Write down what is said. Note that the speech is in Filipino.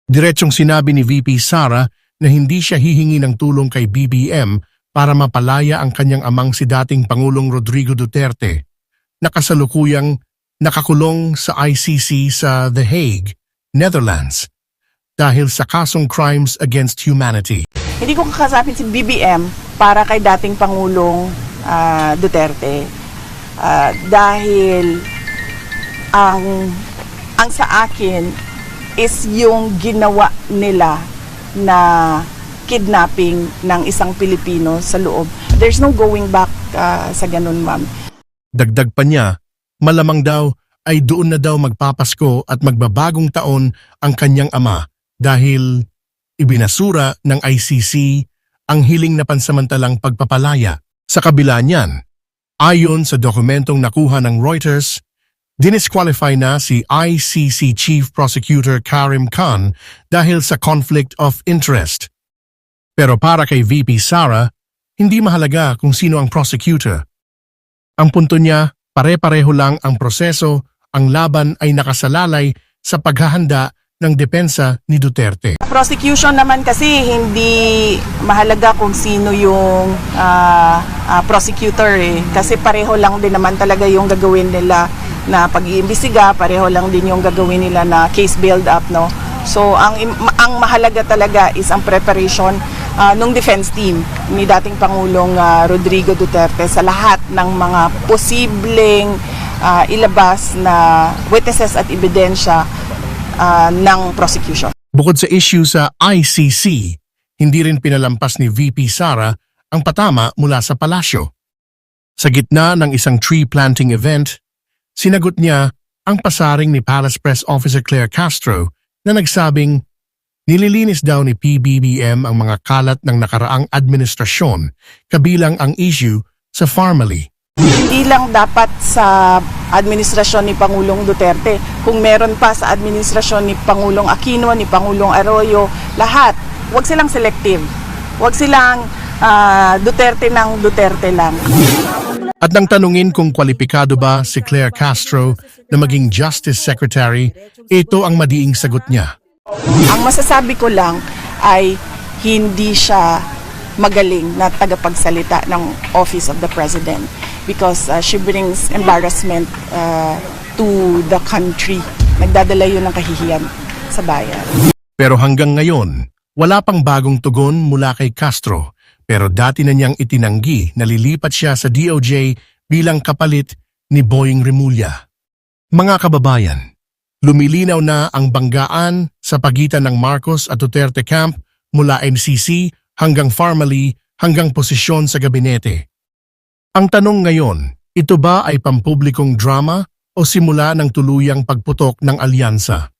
Diretsong sinabi ni VP Sara na hindi siya hihingi ng tulong kay BBM para mapalaya ang kanyang amang si dating Pangulong Rodrigo Duterte, na kasalukuyang nakakulong sa ICC sa The Hague, Netherlands, dahil sa kasong crimes against humanity. Hindi ko kakasapin si BBM para kay dating Pangulong Duterte dahil ang sa akin is yung ginawa nila na kidnapping ng isang Pilipino sa loob. There's no going back sa ganun, ma'am. Dagdag pa niya, malamang daw ay doon na daw magpapasko at magbabagong taon ang kanyang ama dahil ibinasura ng ICC ang hiling na pansamantalang pagpapalaya. Sa kabila niyan, ayon sa dokumentong nakuha ng Reuters, dinisqualify na si ICC Chief Prosecutor Karim Khan dahil sa conflict of interest. Pero para kay VP Sara, hindi mahalaga kung sino ang prosecutor. Ang punto niya, pare-pareho lang ang proseso, ang laban ay nakasalalay sa paghahanda ng depensa ni Duterte. Prosecution naman kasi hindi mahalaga kung sino yung prosecutor kasi pareho lang din naman talaga yung gagawin nila na pag-iimbestiga, pareho lang din yung gagawin nila na case build up, no. So ang mahalaga talaga is ang preparation ng defense team ni dating Pangulong Rodrigo Duterte sa lahat ng mga posibleng ilabas na witnesses at ebidensya ng prosecution. Bukod sa issue sa ICC, hindi rin pinalampas ni VP Sara ang patama mula sa palasyo. Sa gitna ng isang tree planting event, sinagot niya ang pasaring ni Palace Press Officer Claire Castro na nagsabing nililinis daw ni PBBM ang mga kalat ng nakaraang administrasyon kabilang ang issue sa Farmally. Hindi lang dapat sa administrasyon ni Pangulong Duterte, kung meron pa sa administrasyon ni Pangulong Aquino, ni Pangulong Arroyo, lahat, huwag silang selective. Huwag silang Duterte ng Duterte lang. At nang tanungin kung kwalipikado ba si Claire Castro na maging Justice Secretary, ito ang madiing sagot niya. Ang masasabi ko lang ay hindi siya magaling na tagapagsalita ng Office of the President because she brings embarrassment to the country. Nagdadala yun ng kahihiyan sa bayan. Pero hanggang ngayon, wala pang bagong tugon mula kay Castro. Pero dati na niyang itinanggi na lilipat siya sa DOJ bilang kapalit ni Boying Remulla. Mga kababayan, lumilinaw na ang banggaan sa pagitan ng Marcos at Duterte camp mula MCC hanggang Farmally hanggang posisyon sa gabinete. Ang tanong ngayon, ito ba ay pampublikong drama o simula ng tuluyang pagputok ng alyansa?